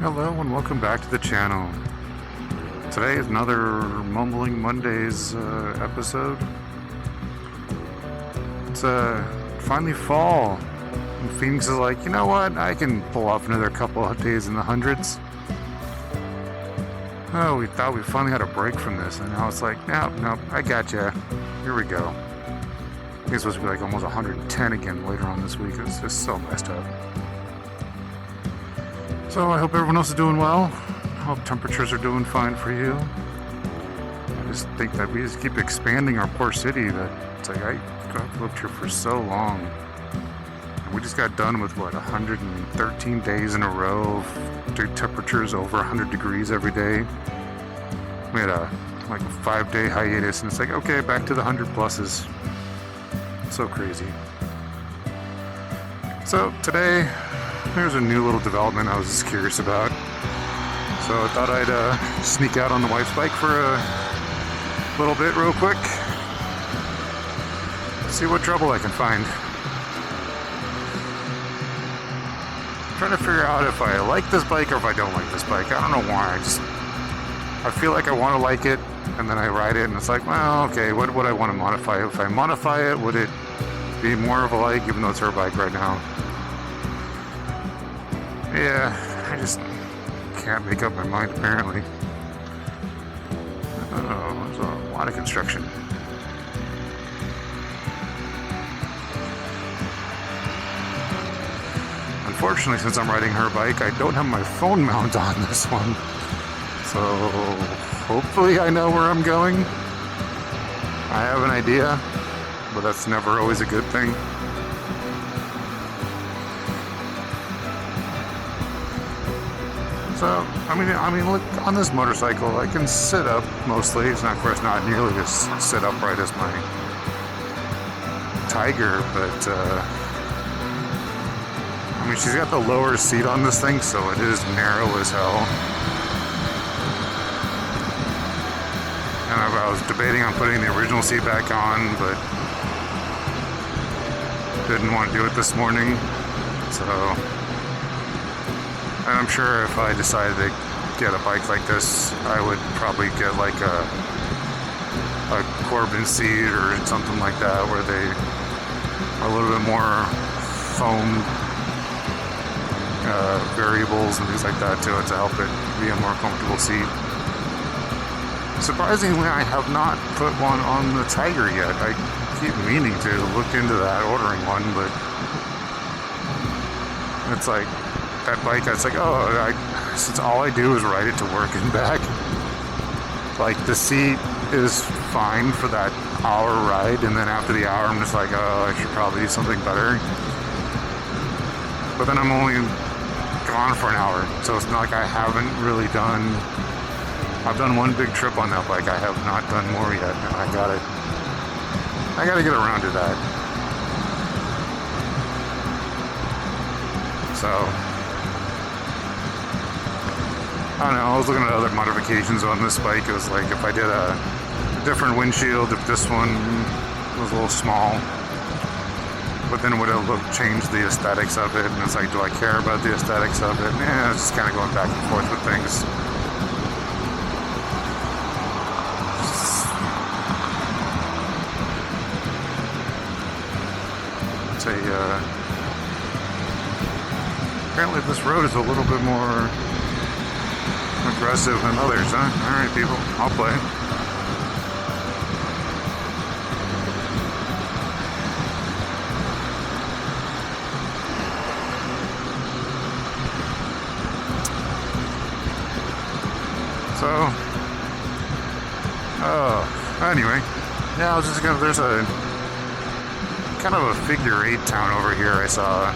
Hello and welcome back to the channel. Today is another Mumbling Mondays episode. It's finally fall, and Phoenix is like, you know what, I can pull off another couple of days in the hundreds. Oh, we thought we finally had a break from this, and now it's like, nope, I gotcha. Here we go. I think it's supposed to be like almost 110 again later on this week. It's just so messed up. So I hope everyone else is doing well. I hope temperatures are doing fine for you. I just think that we just keep expanding our poor city. That it's like I've lived here for so long. And we just got done with 113 days in a row of temperatures over 100 degrees every day. We had a 5-day hiatus, and it's like, okay, back to the 100 pluses. So crazy. So today, there's a new little development I was just curious about. So I thought I'd sneak out on the wife's bike for a little bit real quick. See what trouble I can find. I'm trying to figure out if I like this bike or if I don't like this bike. I don't know why. I feel like I want to like it, and then I ride it and it's like, well, okay, what would I want to modify? If I modify it, would it be more of a like, even though it's her bike right now? Yeah, I just can't make up my mind, apparently. Oh, there's a lot of construction. Unfortunately, since I'm riding her bike, I don't have my phone mount on this one. So, hopefully I know where I'm going. I have an idea, but that's never always a good thing. So, I mean, look, on this motorcycle, I can sit up mostly. It's not, of course, not nearly as sit upright as my Tiger, but, I mean, she's got the lower seat on this thing, so it is narrow as hell. And I was debating on putting the original seat back on, but didn't want to do it this morning, so... And I'm sure if I decided to get a bike like this, I would probably get like a Corbin seat or something like that, where they are a little bit more foam variables and things like that to it to help it be a more comfortable seat. Surprisingly, I have not put one on the Tiger yet. I keep meaning to look into that, ordering one, but it's like, that bike, it's like, since all I do is ride it to work and back, like, the seat is fine for that hour ride, and then after the hour, I'm just like, I should probably do something better. But then I'm only gone for an hour, so it's not like I haven't really done... I've done one big trip on that bike. I have not done more yet, and I gotta get around to that. So... I don't know, I was looking at other modifications on this bike. It was like, if I did a different windshield, if this one was a little small, but then would it change the aesthetics of it? And it's like, do I care about the aesthetics of it? Yeah, it's just kind of going back and forth with things. It's apparently this road is a little bit more aggressive than others, huh? Alright, people, I'll play. So, anyway, yeah, I was just gonna, there's a kind of a figure-8 town over here I saw.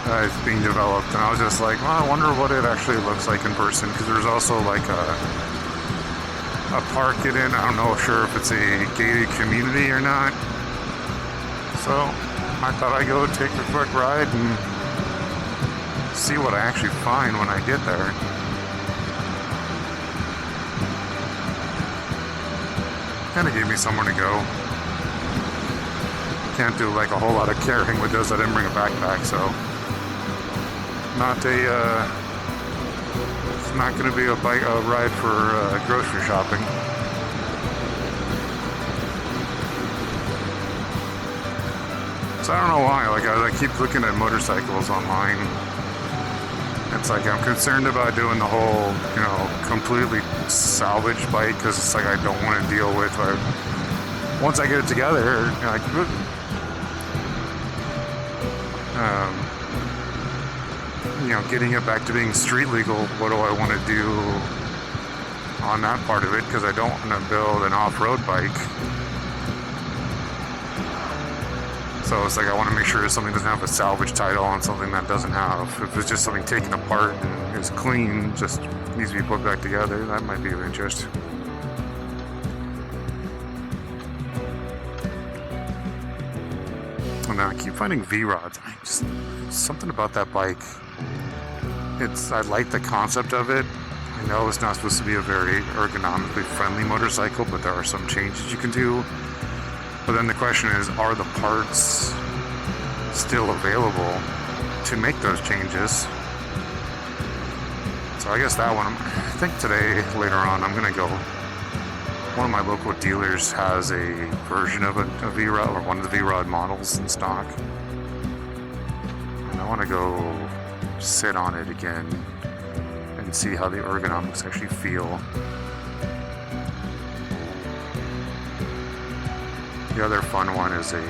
It's being developed, and I was just like, well, I wonder what it actually looks like in person, because there's also like a park it in. I don't know sure if it's a gated community or not, so I thought I'd go take a quick ride and see what I actually find when I get there. Kind of gave me somewhere to go. Can't do like a whole lot of carrying with this. I didn't bring a backpack, so not a It's not going to be a ride for grocery shopping. So I don't know why. Like I keep looking at motorcycles online. It's like I'm concerned about doing the whole, completely salvage bike because it's like I don't want to deal with. Once I get it together, like. Getting it back to being street legal, what do I want to do on that part of it? Because I don't want to build an off-road bike. So it's like I want to make sure something doesn't have a salvage title on something that doesn't have. If it's just something taken apart and is clean, just needs to be put back together, that might be of interest. And then I keep finding V-rods. Something about that bike. I like the concept of it. I know it's not supposed to be a very ergonomically friendly motorcycle, but there are some changes you can do. But then the question is, are the parts still available to make those changes? So I guess that one, I think today, later on, I'm going to go. One of my local dealers has a version of a V-Rod, or one of the V-Rod models in stock. And I want to go sit on it again and see how the ergonomics actually feel. The other fun one is I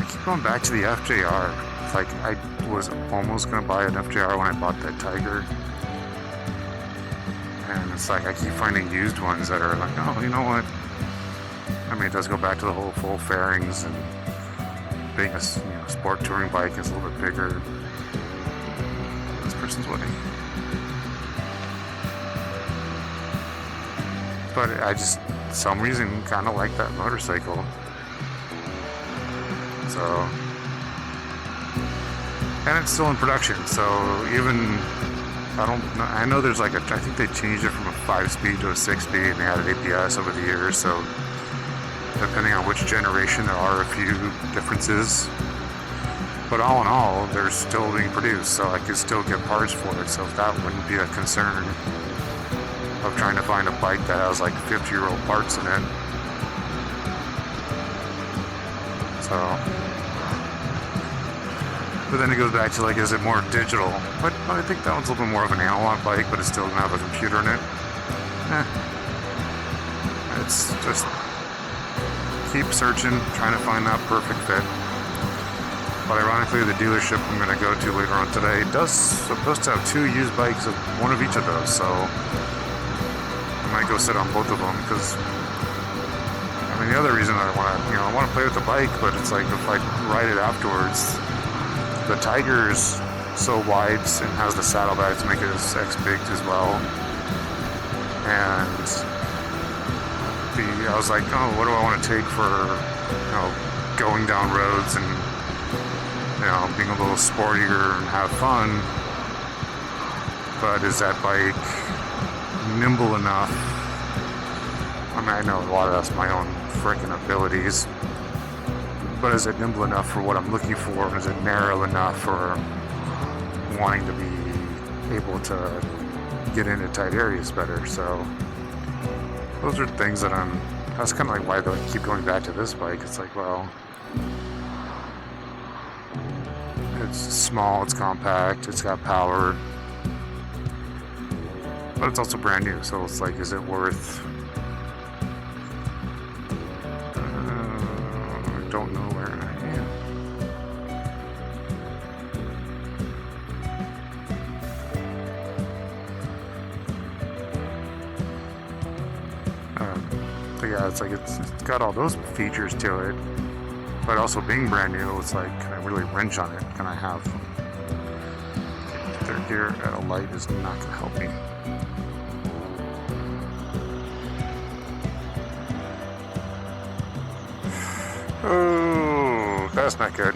keep going back to the FJR. Like I was almost going to buy an FJR when I bought that Tiger. And it's like I keep finding used ones that are like, oh, you know what? I mean, it does go back to the whole full fairings and being a sport touring bike is a little bit bigger. This person's wedding. But I just, some reason, kind of like that motorcycle. So, and it's still in production. So even, I know there's like I think they changed it from a 5-speed to a 6-speed, and they added ABS over the years. So depending on which generation, there are a few differences. But all in all, they're still being produced, so I could still get parts for it. So that wouldn't be a concern of trying to find a bike that has like 50-year-old parts in it. So, but then it goes back to like, is it more digital? But I think that one's a little bit more of an analog bike, but it's still gonna have a computer in it. It's just keep searching, trying to find that perfect fit. But ironically, the dealership I'm going to go to later on today does supposed to have 2 used bikes of one of each of those, so I might go sit on both of them. Because I mean, the other reason I want to play with the bike, but it's like if I ride it afterwards, the Tiger's so wide and has the saddlebags to make it as big as well, and I was like, oh, what do I want to take for going down roads and being a little sportier and have fun, but is that bike nimble enough? I mean, I know a lot of that's my own freaking abilities, but is it nimble enough for what I'm looking for? And is it narrow enough for wanting to be able to get into tight areas better? So those are things that that's kind of like why I keep going back to this bike. It's like, well, it's small, it's compact, it's got power, but it's also brand new. So it's like, is it worth? I don't know where I am. But yeah, it's like it's got all those features to it. But also being brand new, it's like, can I really wrench on it? Can I have third gear at a light is not going to help me. Oh, that's not good.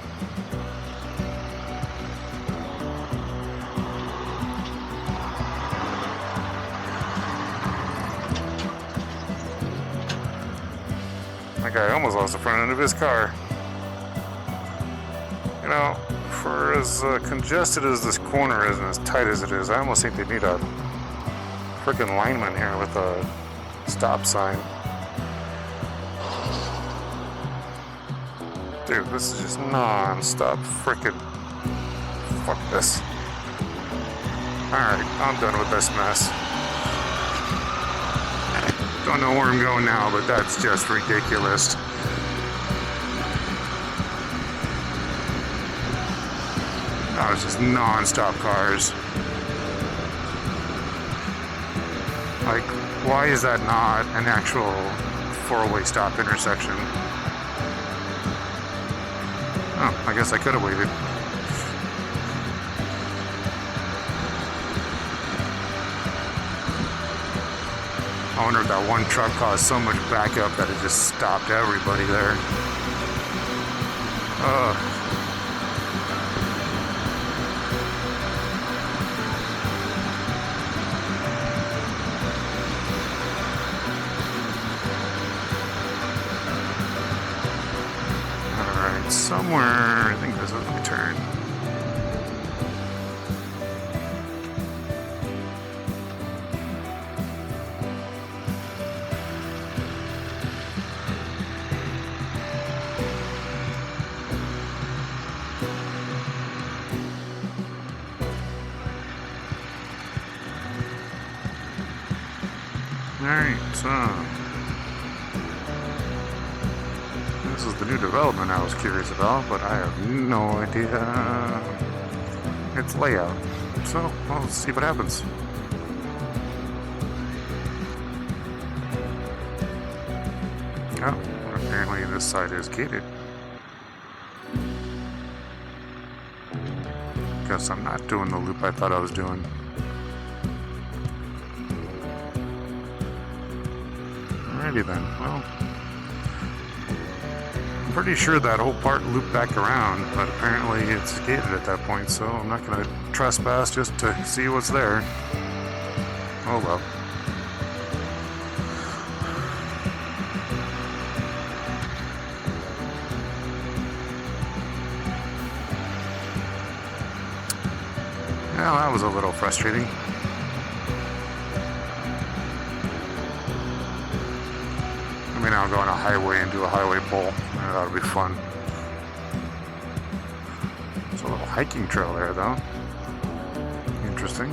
That guy almost lost the front end of his car. You know, for as congested as this corner is and as tight as it is, I almost think they need a freaking lineman here with a stop sign. Dude, this is just non-stop freaking... Fuck this. Alright, I'm done with this mess. Don't know where I'm going now, but that's just ridiculous. Oh, it's just non-stop cars. Like, why is that not an actual four-way stop intersection? Oh, I guess I could have waited. I wonder if that one truck caused so much backup that it just stopped everybody there. Ugh. Alright, somewhere, I think this is my turn. Alright, so this is the new development I was curious about, but I have no idea its layout. So, well, let's see what happens. Oh, apparently this side is gated. Guess I'm not doing the loop I thought I was doing. Alrighty then, well, I'm pretty sure that whole part looped back around, but apparently it's gated at that point, so I'm not going to trespass just to see what's there. Oh well. Well, that was a little frustrating. I mean, I'll go on a highway and do a highway bowl. That'll be fun. There's a little hiking trail there, though. Interesting.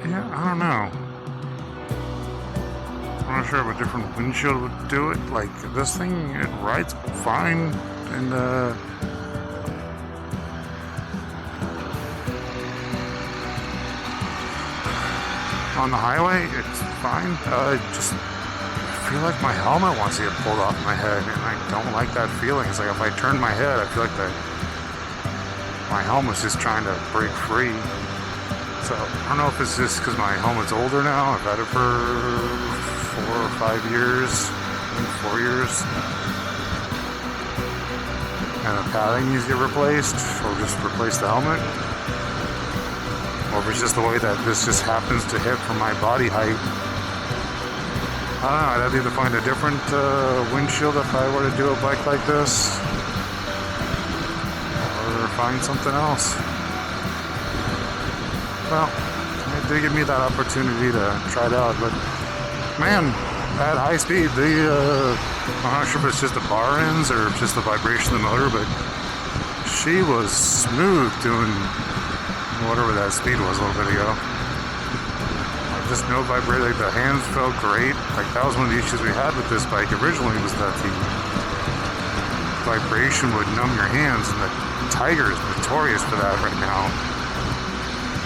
I don't know. I'm not sure if a different windshield would do it. Like, this thing, it rides fine, and on the highway, it's fine. I just feel like my helmet wants to get pulled off my head, and I don't like that feeling. It's like if I turn my head, I feel like my helmet's just trying to break free. So, I don't know if it's just because my helmet's older now. I've had it for 4 or 5 years, maybe 4 years. And the padding needs to get replaced, or just replace the helmet. Or if it's just the way that this just happens to hit from my body height. I don't know, I'd have to either find a different windshield if I were to do a bike like this. Or find something else. Well, it did give me that opportunity to try it out, but man, at high speed, I'm not sure if it's just the bar ends or just the vibration of the motor, but she was smooth doing whatever that speed was a little bit ago. Like, just no vibration, like the hands felt great. Like, that was one of the issues we had with this bike originally, was that the vibration would numb your hands, and the Tiger is notorious for that right now.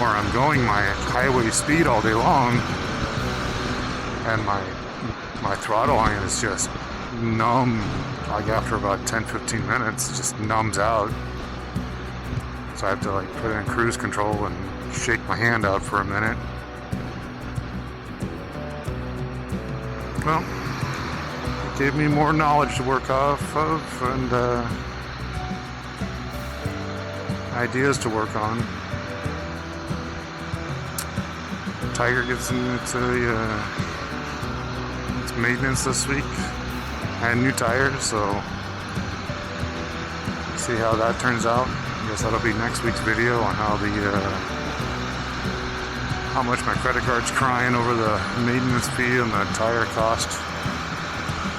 Where I'm going my highway speed all day long, and my my throttling is just numb. Like after about 10-15 minutes, it just numbs out. So I have to like put in cruise control and shake my hand out for a minute. Well, it gave me more knowledge to work off of and ideas to work on. Tiger gets into its maintenance this week and new tires, so see how that turns out. I guess that'll be next week's video on how how much my credit card's crying over the maintenance fee and the tire cost.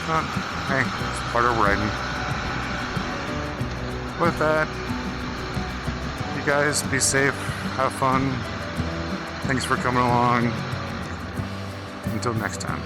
But hey, it's part of riding. With that, you guys be safe, have fun. Thanks for coming along. Until next time.